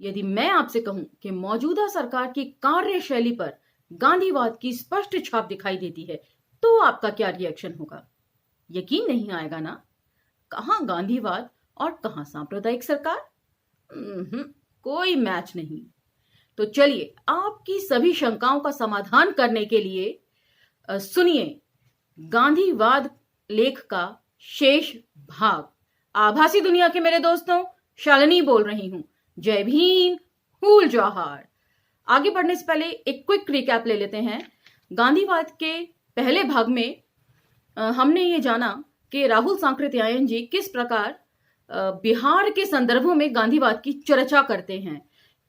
यदि मैं आपसे कहूं कि मौजूदा सरकार की कार्यशैली पर गांधीवाद की स्पष्ट छाप दिखाई देती है, तो आपका क्या रिएक्शन होगा? यकीन नहीं आएगा ना? कहां गांधीवाद और कहां सांप्रदायिक सरकार? उम्हूं, कोई मैच नहीं। तो चलिए आपकी सभी शंकाओं का समाधान करने के लिए सुनिए गांधीवाद लेख का शेष भाग। आभासी दुनिया के मेरे दोस्तों, शालिनी बोल रही हूं। जय भीम, हुल जौहार। आगे बढ़ने से पहले एक क्विक रिकैप ले लेते हैं। गांधीवाद के पहले भाग में हमने ये जाना कि राहुल सांकृत्यायन जी किस प्रकार बिहार के संदर्भों में गांधीवाद की चर्चा करते हैं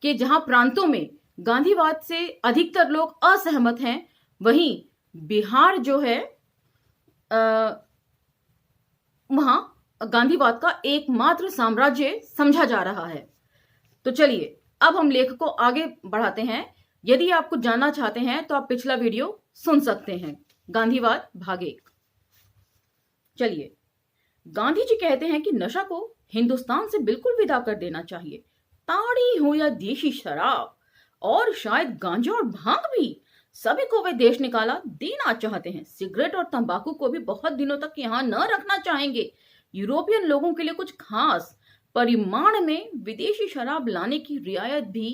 कि जहां प्रांतों में गांधीवाद से अधिकतर लोग असहमत हैं, वहीं बिहार जो है वहां गांधीवाद का एकमात्र साम्राज्य समझा जा रहा है। तो चलिए अब हम लेख को आगे बढ़ाते हैं। यदि आप कुछ जानना चाहते हैं तो आप पिछला वीडियो सुन सकते हैं। गांधीवाद भाग 1। चलिए, गांधी जी कहते हैं कि नशा को हिंदुस्तान से बिल्कुल विदा कर देना चाहिए। ताड़ी हो या देशी शराब और शायद गांजा और भांग भी, सभी को वे देश निकाला देना चाहते हैं। सिगरेट और तंबाकू को भी बहुत दिनों तक यहां न रखना चाहेंगे। यूरोपियन लोगों के लिए कुछ खास परिमाण में विदेशी शराब लाने की रियायत भी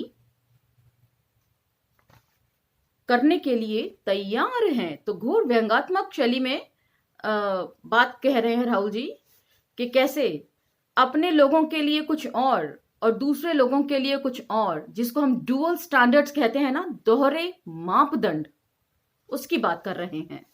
करने के लिए तैयार हैं। तो घोर व्यंग्यात्मक शैली में बात कह रहे हैं राहुल जी कि कैसे अपने लोगों के लिए कुछ और दूसरे लोगों के लिए कुछ और, जिसको हम डुअल स्टैंडर्ड्स कहते हैं ना, दोहरे मापदंड, उसकी बात कर रहे हैं।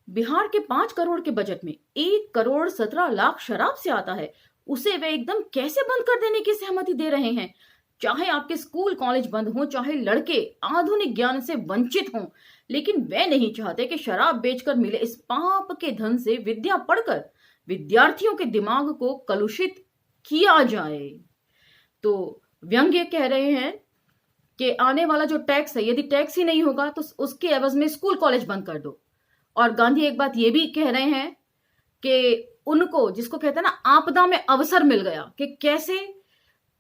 बिहार के 5 करोड़ के बजट में 1 करोड़ 17 लाख शराब से आता है। उसे वे एकदम कैसे बंद कर देने की सहमति दे रहे हैं? चाहे आपके स्कूल कॉलेज बंद हों, चाहे लड़के आधुनिक ज्ञान से वंचित हों, लेकिन वे नहीं चाहते कि शराब बेचकर मिले इस पाप के धन से विद्या पढ़कर विद्यार्थियों के दिमाग को कलुषित किया जाए। तो व्यंग्य कह रहे हैं कि आने वाला जो टैक्स है, यदि टैक्स ही नहीं होगा तो उसके एवज में स्कूल कॉलेज बंद कर दो। और गांधी एक बात ये भी कह रहे हैं कि उनको, जिसको कहते हैं ना, आपदा में अवसर मिल गया, कि कैसे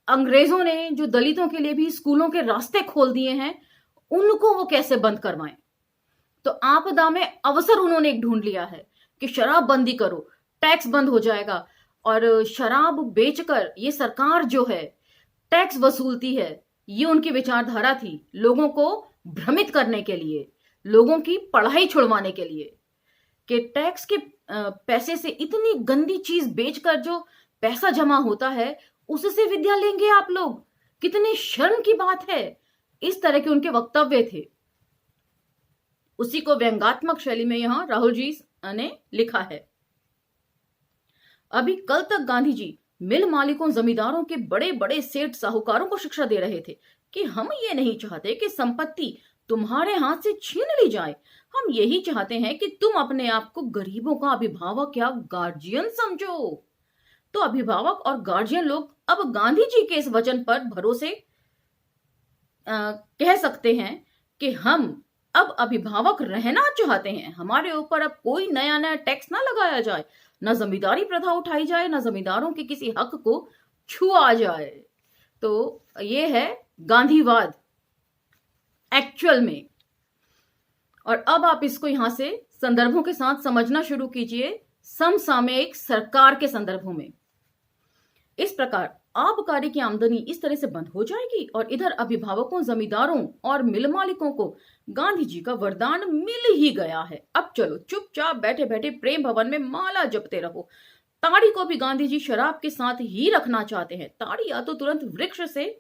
अंग्रेजों ने जो दलितों के लिए भी स्कूलों के रास्ते खोल दिए हैं, उनको वो कैसे बंद करवाएं। तो आपदा में अवसर उन्होंने एक ढूंढ लिया है कि शराब बंदी करो, टैक्स बंद हो जाएगा। और शराब बेचकर ये सरकार जो है टैक्स वसूलती है, ये उनकी विचारधारा थी, लोगों को भ्रमित करने के लिए, लोगों की पढ़ाई छुड़वाने के लिए, कि टैक्स के पैसे से इतनी गंदी चीज बेचकर जो पैसा जमा होता है, उससे विद्या लेंगे आप लोग, कितनी शर्म की बात है। इस तरह के उनके वक्तव्य थे। उसी को व्यंग्यात्मक शैली में यहां राहुल जी ने लिखा है। अभी कल तक गांधी जी मिल मालिकों, जमींदारों के बड़े बड़े सेठ साहूकारों को शिक्षा दे रहे थे कि हम ये नहीं चाहते कि संपत्ति तुम्हारे हाथ से छीन ली जाए। हम यही चाहते हैं कि तुम अपने आप को गरीबों का अभिभावक या गार्जियन समझो। तो अभिभावक और गार्जियन लोग अब गांधी जी के इस वचन पर भरोसे कह सकते हैं कि हम अब अभिभावक रहना चाहते हैं। हमारे ऊपर अब कोई नया नया टैक्स ना लगाया जाए, ना जमींदारी प्रथा उठाई जाए, ना जमींदारों के किसी हक को छुआ जाए। तो ये है गांधीवाद एक्चुअल में। और अब आप इसको यहां से संदर्भों के साथ समझना शुरू कीजिए, समसामयिक सरकार के संदर्भों में। इस प्रकार आबकारी की आमदनी इस तरह से बंद हो जाएगी और इधर अभिभावकों, जमींदारों और मिल मालिकों को गांधी जी का वरदान मिल ही गया है। अब चलो चुपचाप बैठे बैठे प्रेम भवन में माला जपते रहो। ताड़ी को भी गांधी जी शराब के साथ ही रखना चाहते हैं। ताड़ी या तो तुरंत वृक्ष से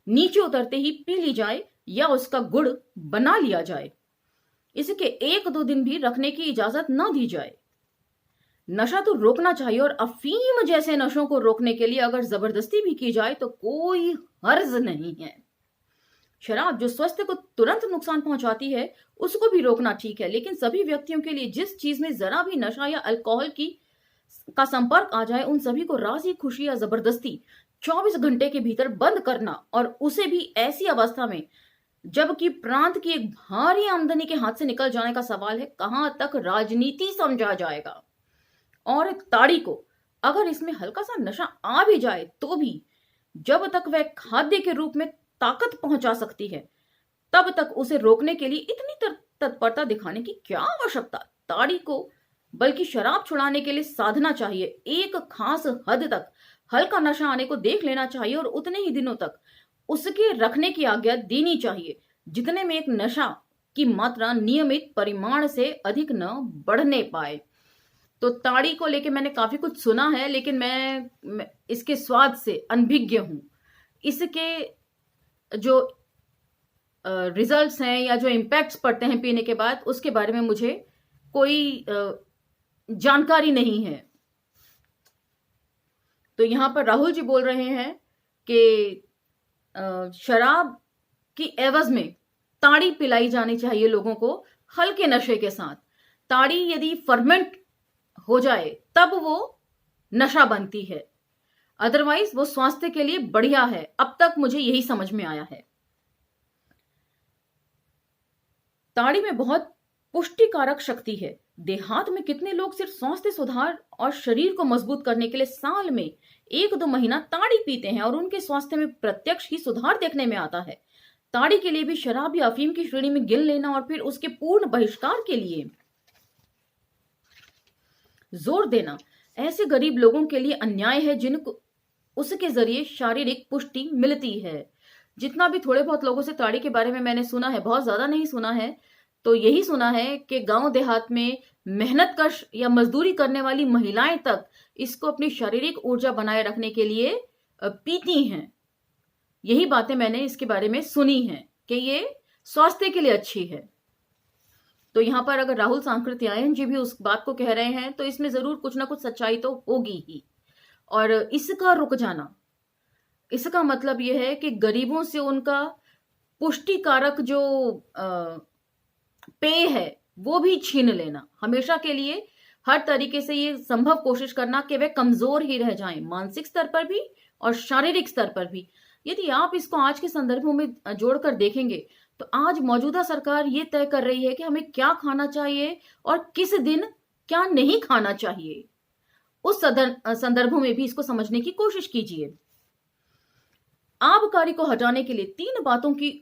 नीचे उतरते ही पी ली जाए या उसका गुड़ बना लिया जाए, इसके 1-2 दिन भी रखने की इजाजत न दी जाए। नशा तो रोकना चाहिए, और अफीम जैसे नशों को रोकने के लिए अगर जबरदस्ती भी की जाए तो कोई हर्ज नहीं है। शराब जो स्वास्थ्य को तुरंत नुकसान पहुंचाती है, उसको भी रोकना ठीक है, लेकिन सभी व्यक्तियों के लिए जिस चीज में जरा भी नशा या अल्कोहल का संपर्क आ जाए, उन सभी को राजी खुशी या जबरदस्ती 24 घंटे के भीतर बंद करना, और उसे भी ऐसी अवस्था में जबकि प्रांत की एक भारी आमदनी के हाथ से निकल जाने का सवाल है, कहां तक राजनीति समझा जाएगा। और ताड़ी को अगर इसमें हल्का सा नशा आ भी जाए तो भी जब तक वह खाद्य के रूप में ताकत पहुंचा सकती है, तब तक उसे रोकने के लिए इतनी तत्परता दिखाने की क्या आवश्यकता। ताड़ी को बल्कि शराब छुड़ाने के लिए साधना चाहिए। एक खास हद तक हल्का नशा आने को देख लेना चाहिए और उतने ही दिनों तक उसके रखने की आज्ञा देनी चाहिए जितने में एक नशा की मात्रा नियमित परिमाण से अधिक न बढ़ने पाए। तो ताड़ी को लेके मैंने काफी कुछ सुना है, लेकिन मैं इसके स्वाद से अनभिज्ञ हूं। इसके जो रिजल्ट्स हैं या जो इम्पैक्ट्स पड़ते हैं पीने के बाद, उसके बारे में मुझे कोई जानकारी नहीं है। तो यहां पर राहुल जी बोल रहे हैं कि शराब की एवज में ताड़ी पिलाई जानी चाहिए लोगों को हल्के नशे के साथ। ताड़ी यदि फर्मेंट हो जाए तब वो नशा बनती है, अदरवाइज वो स्वास्थ्य के लिए बढ़िया है। अब तक मुझे यही समझ में आया है। ताड़ी में बहुत पुष्टिकारक शक्ति है। देहात में कितने लोग सिर्फ स्वास्थ्य सुधार और शरीर को मजबूत करने के लिए साल में 1-2 महीना ताड़ी पीते हैं और उनके स्वास्थ्य में प्रत्यक्ष ही सुधार देखने में आता है। ताड़ी के लिए भी शराब या अफीम की श्रेणी में गिन लेना और फिर उसके पूर्ण बहिष्कार के लिए जोर देना ऐसे गरीब लोगों के लिए अन्याय है जिनको उसके जरिए शारीरिक पुष्टि मिलती है। जितना भी थोड़े बहुत लोगों से ताड़ी के बारे में मैंने सुना है, बहुत ज्यादा नहीं सुना है, तो यही सुना है कि गांव देहात में मेहनत कश या मजदूरी करने वाली महिलाएं तक इसको अपनी शारीरिक ऊर्जा बनाए रखने के लिए पीती हैं। यही बातें मैंने इसके बारे में सुनी हैं कि ये स्वास्थ्य के लिए अच्छी है। तो यहां पर अगर राहुल सांकृत्यायन जी भी उस बात को कह रहे हैं तो इसमें जरूर कुछ ना कुछ सच्चाई तो होगी ही। और इसका रुक जाना, इसका मतलब यह है कि गरीबों से उनका पुष्टिकारक जो पेय है वो भी छीन लेना। हमेशा के लिए हर तरीके से ये संभव कोशिश करना कि वे कमजोर ही रह जाएं, मानसिक स्तर पर भी और शारीरिक स्तर पर भी। यदि आप इसको आज के संदर्भों में जोड़कर देखेंगे तो आज मौजूदा सरकार ये तय कर रही है कि हमें क्या खाना चाहिए और किस दिन क्या नहीं खाना चाहिए। उस संदर्भों में भी इसको समझने की कोशिश कीजिए। आबकारी को हटाने के लिए 3 बातों की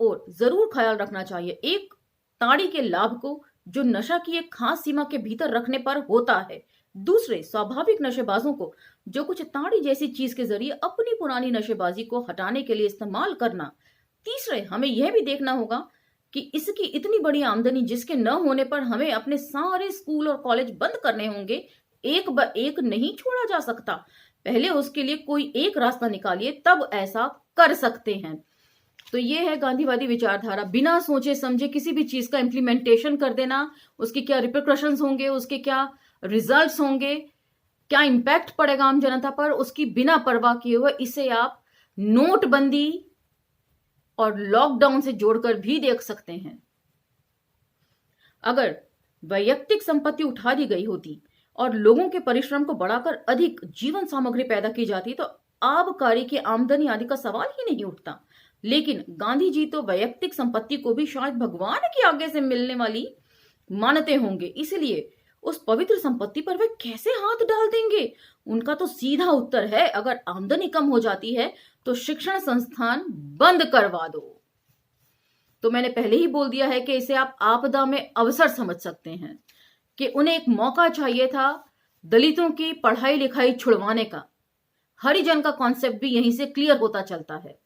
ओर जरूर ख्याल रखना चाहिए। एक, ताड़ी के लाभ को जो नशा की एक खास सीमा के भीतर रखने पर होता है। दूसरे, स्वाभाविक नशेबाजों को जो कुछ ताड़ी जैसी चीज के जरिए अपनी पुरानी नशेबाजी को हटाने के लिए इस्तेमाल करना। तीसरे, हमें यह भी देखना होगा कि इसकी इतनी बड़ी आमदनी जिसके न होने पर हमें अपने सारे स्कूल और कॉलेज बंद करने होंगे, एक ब एक नहीं छोड़ा जा सकता। पहले उसके लिए कोई एक रास्ता निकालिए, तब ऐसा कर सकते हैं। तो ये है गांधीवादी विचारधारा। बिना सोचे समझे किसी भी चीज का इम्प्लीमेंटेशन कर देना, उसके क्या रिpercussions होंगे, उसके क्या रिजल्ट्स होंगे, क्या इंपैक्ट पड़ेगा आम जनता पर, उसकी बिना परवाह किए हुए इसे आप नोटबंदी और लॉकडाउन से जोड़कर भी देख सकते हैं। अगर वैयक्तिक संपत्ति उठा दी गई होती और लोगों के परिश्रम को बढ़ाकर अधिक जीवन सामग्री पैदा की जाती तो आबकारी की आमदनी आदि का सवाल ही नहीं उठता। लेकिन गांधी जी तो वैयक्तिक संपत्ति को भी शायद भगवान की आज्ञा से मिलने वाली मानते होंगे, इसलिए उस पवित्र संपत्ति पर वे कैसे हाथ डाल देंगे? उनका तो सीधा उत्तर है, अगर आमदनी कम हो जाती है तो शिक्षण संस्थान बंद करवा दो। तो मैंने पहले ही बोल दिया है कि इसे आप आपदा में अवसर समझ सकते हैं कि उन्हें एक मौका चाहिए था दलितों की पढ़ाई लिखाई छुड़वाने का। हरिजन का कॉन्सेप्ट भी यहीं से क्लियर होता चलता है।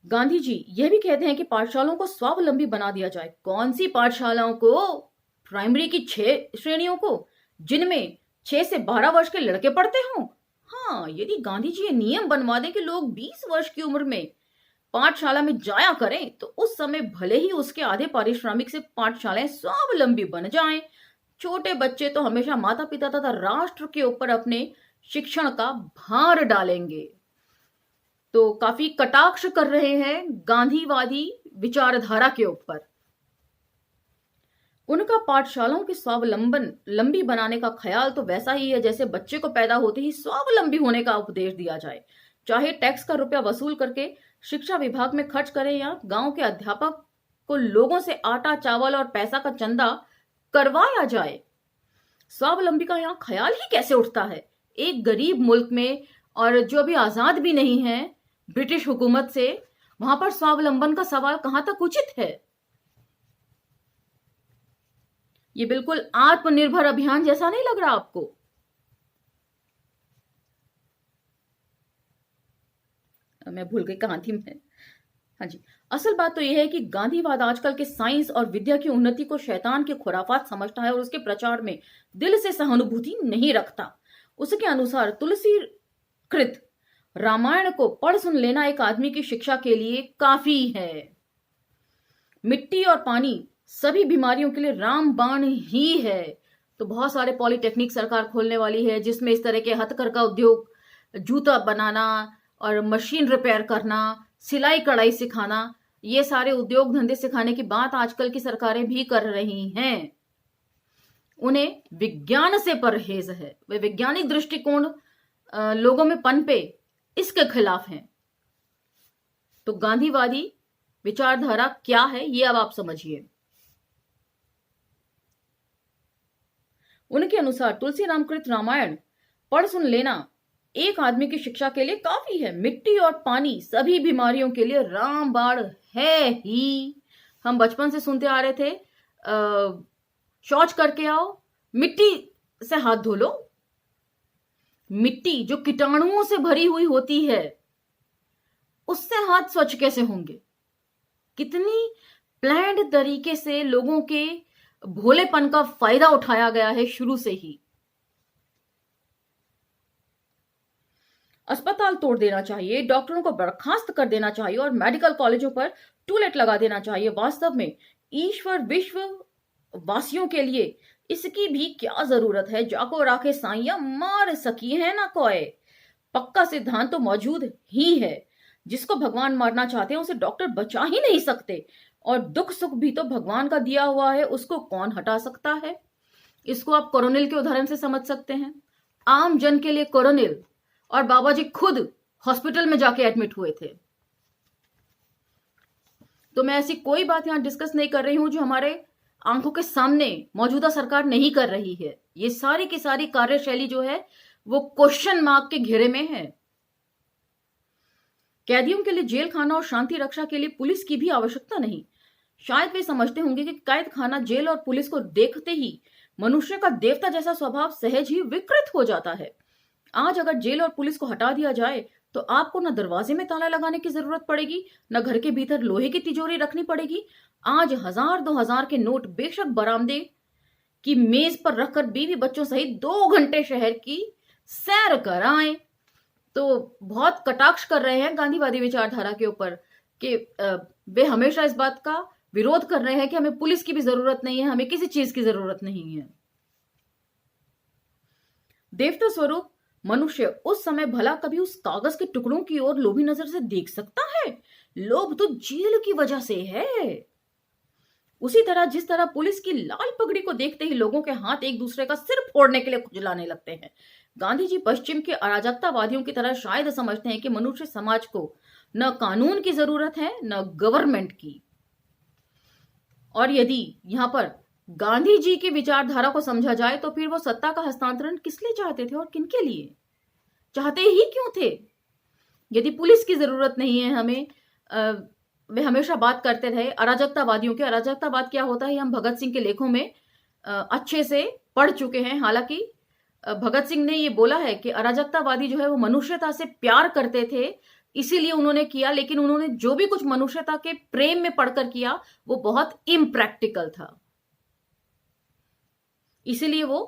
गांधी जी यह भी कहते हैं कि पाठशालाओं को स्वावलंबी बना दिया जाए। कौन सी पाठशालाओं को? प्राइमरी की 6 श्रेणियों को, जिनमें 6 से 12 वर्ष के लड़के पढ़ते हों। हाँ, यदि गांधी जी ये नियम बनवा दें कि लोग 20 वर्ष की उम्र में पाठशाला में जाया करें तो उस समय भले ही उसके आधे पारिश्रमिक से पाठशालाएं स्वावलंबी बन जाएं। छोटे बच्चे तो हमेशा माता पिता तथा राष्ट्र के ऊपर अपने शिक्षण का भार डालेंगे। तो काफी कटाक्ष कर रहे हैं गांधीवादी विचारधारा के ऊपर। उनका पाठशालाओं की स्वावलंबन लंबी बनाने का ख्याल तो वैसा ही है जैसे बच्चे को पैदा होते ही स्वावलंबी होने का उपदेश दिया जाए। चाहे टैक्स का रुपया वसूल करके शिक्षा विभाग में खर्च करें या गांव के अध्यापक को लोगों से आटा चावल और पैसा का चंदा करवाया जाए, स्वावलंबी का यहां ख्याल ही कैसे उठता है? एक गरीब मुल्क में, और जो अभी आजाद भी नहीं है ब्रिटिश हुकूमत से, वहां पर स्वावलंबन का सवाल कहां तक उचित है? ये बिल्कुल आत्मनिर्भर अभियान जैसा नहीं लग रहा आपको? मैं भूल गई कहां थी मैं। हाँ जी, असल बात तो यह है कि गांधीवाद आजकल के साइंस और विद्या की उन्नति को शैतान के खुराफात समझता है और उसके प्रचार में दिल से सहानुभूति नहीं रखता। उसके अनुसार तुलसी कृत रामायण को पढ़ सुन लेना एक आदमी की शिक्षा के लिए काफी है। मिट्टी और पानी सभी बीमारियों के लिए रामबाण ही है। तो बहुत सारे पॉलिटेक्निक सरकार खोलने वाली है जिसमें इस तरह के हथकरघा उद्योग, जूता बनाना और मशीन रिपेयर करना, सिलाई कढ़ाई सिखाना, ये सारे उद्योग धंधे सिखाने की बात आजकल की सरकारें भी कर रही हैं। उन्हें विज्ञान से परहेज है, वे वैज्ञानिक दृष्टिकोण लोगों में पनपे, इसके खिलाफ हैं। तो गांधीवादी विचारधारा क्या है ये अब आप समझिए। उनके अनुसार तुलसी रामकृत रामायण पढ़ सुन लेना एक आदमी की शिक्षा के लिए काफी है। मिट्टी और पानी सभी बीमारियों के लिए रामबाण है ही। हम बचपन से सुनते आ रहे थे, शौच करके आओ, मिट्टी से हाथ धो लो। मिट्टी जो कीटाणुओं से भरी हुई होती है, उससे हाथ स्वच्छ कैसे होंगे? कितनी प्लान्ड तरीके से लोगों के भोलेपन का फायदा उठाया गया है शुरू से ही। अस्पताल तोड़ देना चाहिए, डॉक्टरों को बर्खास्त कर देना चाहिए और मेडिकल कॉलेजों पर टूलेट लगा देना चाहिए। वास्तव में ईश्वर विश्व वासियों के लिए इसकी भी क्या जरूरत है? जाको राखे साइया मार सकी है ना कोई। पक्का सिद्धांत तो मौजूद ही है। जिसको भगवान मारना चाहते हैं उसे डॉक्टर बचा ही नहीं सकते, और दुख सुख भी तो भगवान का दिया हुआ है, उसको कौन हटा सकता है? इसको आप कोरोनिल के उदाहरण से समझ सकते हैं। आम जन के लिए कोरोनिल, और बाबा जी खुद हॉस्पिटल में जाके एडमिट हुए थे। तो मैं ऐसी कोई बात यहां डिस्कस नहीं कर रही हूं जो हमारे आंखों के सामने मौजूदा सरकार नहीं कर रही है। ये सारी की सारी कार्यशैली जो है वो क्वेश्चन मार्क के घेरे में है। कैदियों के लिए जेल खाना और शांति रक्षा के लिए पुलिस की भी आवश्यकता नहीं। शायद वे समझते होंगे कि कैद खाना, जेल और पुलिस को देखते ही मनुष्य का देवता जैसा स्वभाव सहज ही विकृत हो जाता है। आज अगर जेल और पुलिस को हटा दिया जाए तो आपको न दरवाजे में ताला लगाने की जरूरत पड़ेगी, न घर के भीतर लोहे की तिजोरी रखनी पड़ेगी। आज 1000-2000 के नोट बेशक बरामदे की मेज पर रखकर बीवी बच्चों सहित 2 घंटे शहर की सैर कराएं। तो बहुत कटाक्ष कर रहे हैं गांधीवादी विचारधारा के ऊपर कि वे हमेशा इस बात का विरोध कर रहे हैं कि हमें पुलिस की भी जरूरत नहीं है, हमें किसी चीज की जरूरत नहीं है। देवता स्वरूप मनुष्य उस समय भला कभी उस कागज के टुकड़ों की ओर लोभी नजर से देख सकता है? लोभ तो जेल की वजह से है। उसी तरह जिस तरह पुलिस की लाल पगड़ी को देखते ही लोगों के हाथ एक दूसरे का सिर फोड़ने के लिए खुजलाने लगते हैं, गांधी जी पश्चिम के अराजकतावादियों की तरह शायद समझते हैं कि मनुष्य समाज को न कानून की जरूरत है न गवर्नमेंट की। और यदि यहां पर गांधी जी की विचारधारा को समझा जाए तो फिर वो सत्ता का हस्तांतरण किस लिए चाहते थे और किनके लिए चाहते ही क्यों थे? यदि पुलिस की जरूरत नहीं है हमें, वे हमेशा बात करते रहे अराजकतावादियों के। अराजकतावाद क्या होता है हम भगत सिंह के लेखों में अच्छे से पढ़ चुके हैं। हालांकि भगत सिंह ने ये बोला है कि अराजकतावादी जो है वो मनुष्यता से प्यार करते थे, इसीलिए उन्होंने किया, लेकिन उन्होंने जो भी कुछ मनुष्यता के प्रेम में पढ़कर किया वो बहुत इम्प्रैक्टिकल था। इसीलिए वो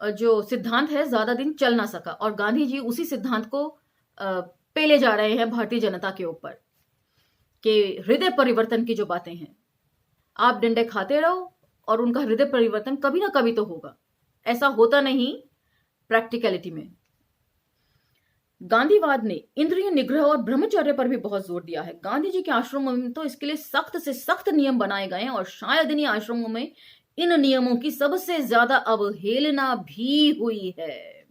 जो सिद्धांत है ज्यादा दिन चल ना सका, और गांधी जी उसी सिद्धांत को पेले जा रहे हैं भारतीय जनता के ऊपर कि हृदय परिवर्तन की जो बातें हैं, आप डंडे खाते रहो और उनका हृदय परिवर्तन कभी ना कभी तो होगा। ऐसा होता नहीं प्रैक्टिकलिटी में। गांधीवाद ने इंद्रिय निग्रह और ब्रह्मचर्य पर भी बहुत जोर दिया है। गांधी जी के आश्रमों में तो इसके लिए सख्त से सख्त नियम बनाए गए हैं, और शायद इन्हीं आश्रमों में इन नियमों की सबसे ज्यादा अवहेलना भी हुई है।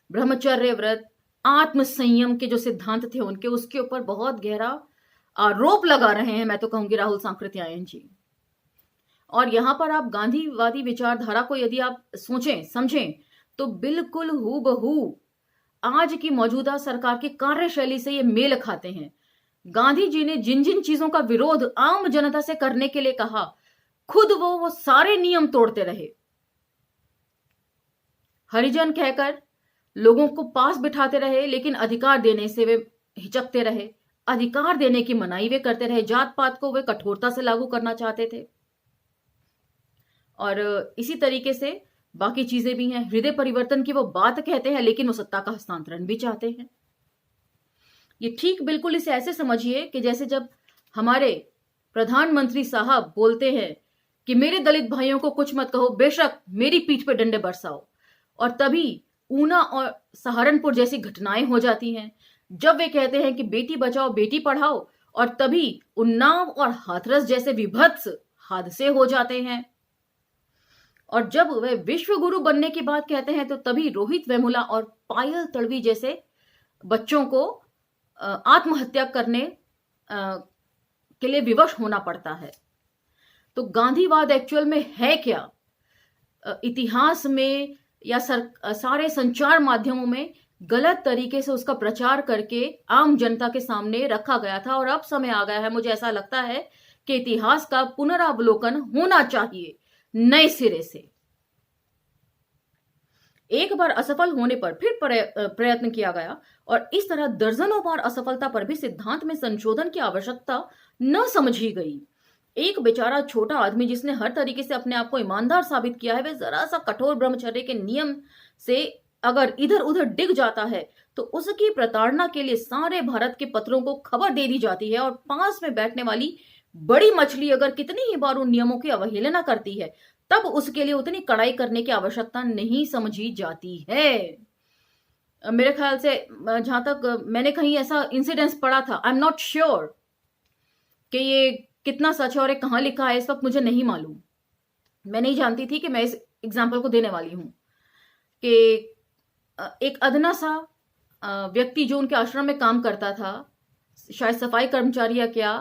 ब्रह्मचर्य व्रत, आत्म संयम के जो सिद्धांत थे उनके, उसके ऊपर बहुत गहरा आरोप लगा रहे हैं, मैं तो कहूंगी, राहुल सांकृत्यायन जी। और यहां पर आप गांधीवादी विचारधारा को यदि आप सोचें समझें तो बिल्कुल हूबहू आज की मौजूदा सरकार की कार्यशैली से ये मेल खाते हैं। गांधी जी ने जिन जिन चीजों का विरोध आम जनता से करने के लिए कहा, खुद वो सारे नियम तोड़ते रहे। हरिजन कहकर लोगों को पास बिठाते रहे, लेकिन अधिकार देने से वे हिचकते रहे। अधिकार देने की मनाही वे करते रहे। जात पात को वे कठोरता से लागू करना चाहते थे। और इसी तरीके से बाकी चीजें भी हैं। हृदय परिवर्तन की वो बात कहते हैं, लेकिन वो सत्ता का हस्तांतरण भी चाहते हैं। ये ठीक बिल्कुल इसे ऐसे समझिए कि जैसे जब हमारे प्रधानमंत्री साहब बोलते हैं कि मेरे दलित भाइयों को कुछ मत कहो, बेशक मेरी पीठ पे डंडे बरसाओ, और तभी ऊना और सहारनपुर जैसी घटनाएं हो जाती हैं। जब वे कहते हैं कि बेटी बचाओ बेटी पढ़ाओ, और तभी उन्नाव और हाथरस जैसे विभत्स हादसे हो जाते हैं। और जब वे विश्व गुरु बनने की बात कहते हैं, तो तभी रोहित वेमुला और पायल तड़वी जैसे बच्चों को आत्महत्या करने के लिए विवश होना पड़ता है। तो गांधीवाद एक्चुअल में है क्या? इतिहास में या सारे संचार माध्यमों में गलत तरीके से उसका प्रचार करके आम जनता के सामने रखा गया था, और अब समय आ गया है, मुझे ऐसा लगता है कि इतिहास का पुनरावलोकन होना चाहिए नए सिरे से। एक बार असफल होने पर फिर प्रयत्न किया गया, और इस तरह दर्जनों बार असफलता पर भी सिद्धांत में संशोधन की आवश्यकता न समझी गई। एक बेचारा छोटा आदमी जिसने हर तरीके से अपने आप को ईमानदार साबित किया है, वे जरा सा कठोर ब्रह्मचर्य के नियम से अगर इधर उधर डिग जाता है, तो उसकी प्रताड़ना के लिए सारे भारत के पत्रों को खबर दे दी जाती है। और पास में बैठने वाली बड़ी मछली अगर कितनी ही बार उन नियमों की अवहेलना करती है, तब उसके लिए उतनी कड़ाई करने की आवश्यकता नहीं समझी जाती है। मेरे ख्याल से जहां तक मैंने कहीं ऐसा इंसिडेंस पढ़ा था, आई एम नॉट श्योर कि ये कितना सच है और ये कहां लिखा है, इस वक्त मुझे नहीं मालूम। मैं नहीं जानती थी कि मैं इस एग्जाम्पल को देने वाली हूं कि एक अदना सा व्यक्ति जो उनके आश्रम में काम करता था, शायद सफाई कर्मचारी या क्या,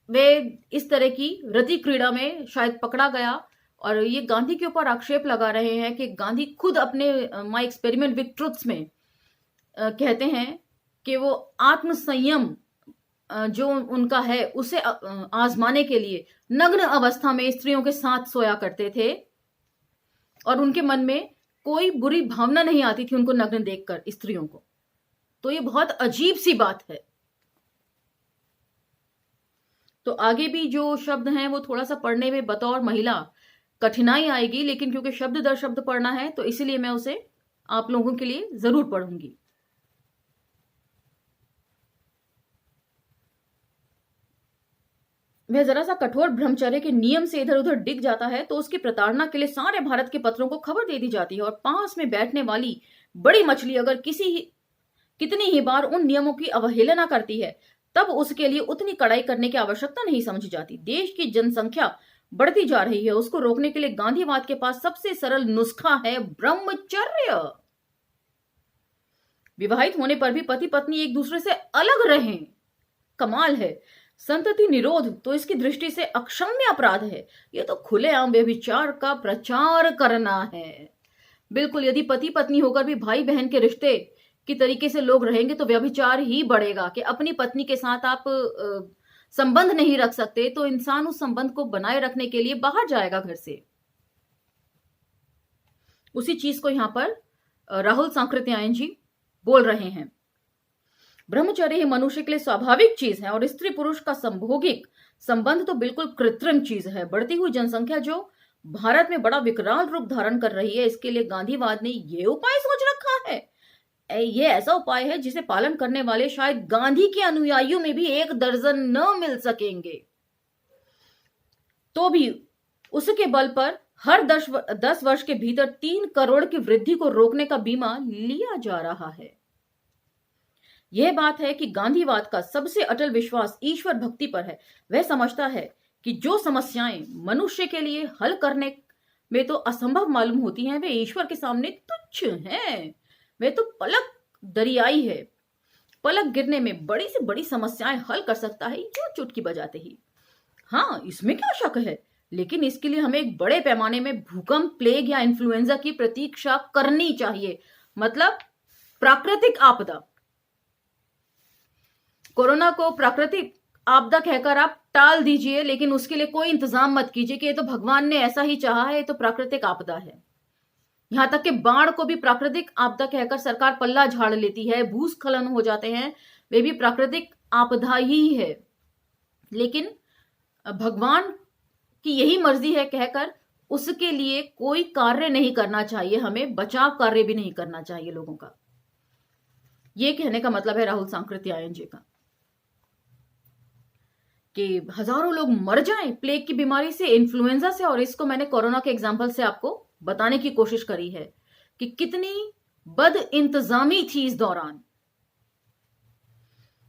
वे इस तरह की रति क्रीड़ा में शायद पकड़ा गया, और ये गांधी के ऊपर आक्षेप लगा रहे हैं कि गांधी खुद अपने माय एक्सपेरिमेंट विद ट्रुथ्स में कहते हैं कि वो आत्म संयम जो उनका है उसे आजमाने के लिए नग्न अवस्था में स्त्रियों के साथ सोया करते थे, और उनके मन में कोई बुरी भावना नहीं आती थी उनको नग्न देखकर स्त्रियों को। तो ये बहुत अजीब सी बात है। तो आगे भी जो शब्द हैं वो थोड़ा सा पढ़ने में बतौर महिला कठिनाई आएगी, लेकिन क्योंकि शब्द दर शब्द पढ़ना है तो इसीलिए मैं उसे आप लोगों के लिए जरूर पढ़ूंगी। वह जरा सा कठोर ब्रह्मचर्य के नियम से इधर उधर डिग जाता है, तो उसकी प्रताड़ना के लिए सारे भारत के पत्रों को खबर दे दी जाती है, और पास में बैठने वाली बड़ी मछली अगर कितनी ही बार उन नियमों की अवहेलना करती है, तब उसके लिए उतनी कड़ाई करने की आवश्यकता नहीं समझी जाती। देश की जनसंख्या बढ़ती जा रही है, उसको रोकने के लिए गांधीवाद के पास सबसे सरल नुस्खा है ब्रह्मचर्य। विवाहित होने पर भी पति पत्नी एक दूसरे से अलग रहें। कमाल है। संतति निरोध तो इसकी दृष्टि से अक्षम्य अपराध है। यह तो खुलेआम व्यभिचार का प्रचार करना है। बिल्कुल, यदि पति पत्नी होकर भी भाई बहन के रिश्ते की तरीके से लोग रहेंगे तो व्यभिचार ही बढ़ेगा। कि अपनी पत्नी के साथ आप संबंध नहीं रख सकते, तो इंसान उस संबंध को बनाए रखने के लिए बाहर जाएगा घर से। उसी चीज को यहां पर राहुल सांकृत्यायन जी बोल रहे हैं। ब्रह्मचर्य ही मनुष्य के लिए स्वाभाविक चीज है, और स्त्री पुरुष का संभोगिक संबंध तो बिल्कुल कृत्रिम चीज है। बढ़ती हुई जनसंख्या जो भारत में बड़ा विकराल रूप धारण कर रही है, इसके लिए गांधीवाद ने यह उपाय सोच रखा है। ये ऐसा उपाय है जिसे पालन करने वाले शायद गांधी के अनुयायियों में भी 1 दर्जन न मिल सकेंगे। तो भी उसके बल पर हर 10 वर्ष के भीतर 3 करोड़ की वृद्धि को रोकने का बीमा लिया जा रहा है। यह बात है कि गांधीवाद का सबसे अटल विश्वास ईश्वर भक्ति पर है। वह समझता है कि जो समस्याएं मनुष्य के लिए हल करने में तो असंभव मालूम होती हैं, वे ईश्वर के सामने तुच्छ हैं। वे तो पलक दरियाई है। पलक गिरने में बड़ी से बड़ी समस्याएं हल कर सकता है, यूं चुटकी बजाते ही। हाँ, इसमें क्या शक है। लेकिन इसके लिए हमें एक बड़े पैमाने में भूकंप, प्लेग या इन्फ्लुएंजा की प्रतीक्षा करनी चाहिए। मतलब प्राकृतिक आपदा। कोरोना को प्राकृतिक आपदा कहकर आप टाल दीजिए, लेकिन उसके लिए कोई इंतजाम मत कीजिए कि ये तो भगवान ने ऐसा ही चाहा है, ये तो प्राकृतिक आपदा है। यहां तक कि बाढ़ को भी प्राकृतिक आपदा कहकर सरकार पल्ला झाड़ लेती है, भूस्खलन हो जाते हैं, वे भी प्राकृतिक आपदा ही है। लेकिन भगवान की यही मर्जी है कहकर उसके लिए कोई कार्य नहीं करना चाहिए, हमें बचाव कार्य भी नहीं करना चाहिए लोगों का। ये कहने का मतलब है राहुल सांकृत्यायन जी का कि हजारों लोग मर जाएं प्लेग की बीमारी से, इन्फ्लुएंजा से। और इसको मैंने कोरोना के एग्जाम्पल से आपको बताने की कोशिश करी है कि कितनी बद इंतजामी थी इस दौरान।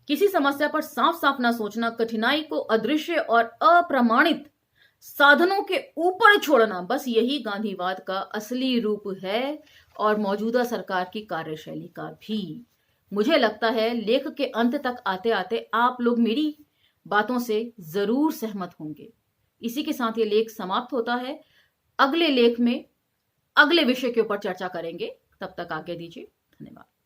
किसी समस्या पर साफ साफ ना सोचना, कठिनाई को अदृश्य और अप्रमाणित साधनों के ऊपर छोड़ना, बस यही गांधीवाद का असली रूप है और मौजूदा सरकार की कार्यशैली का भी। मुझे लगता है लेख के अंत तक आते आते आप लोग मेरी बातों से जरूर सहमत होंगे। इसी के साथ ये लेख समाप्त होता है। अगले लेख में अगले विषय के ऊपर चर्चा करेंगे। तब तक आज्ञा दीजिए। धन्यवाद।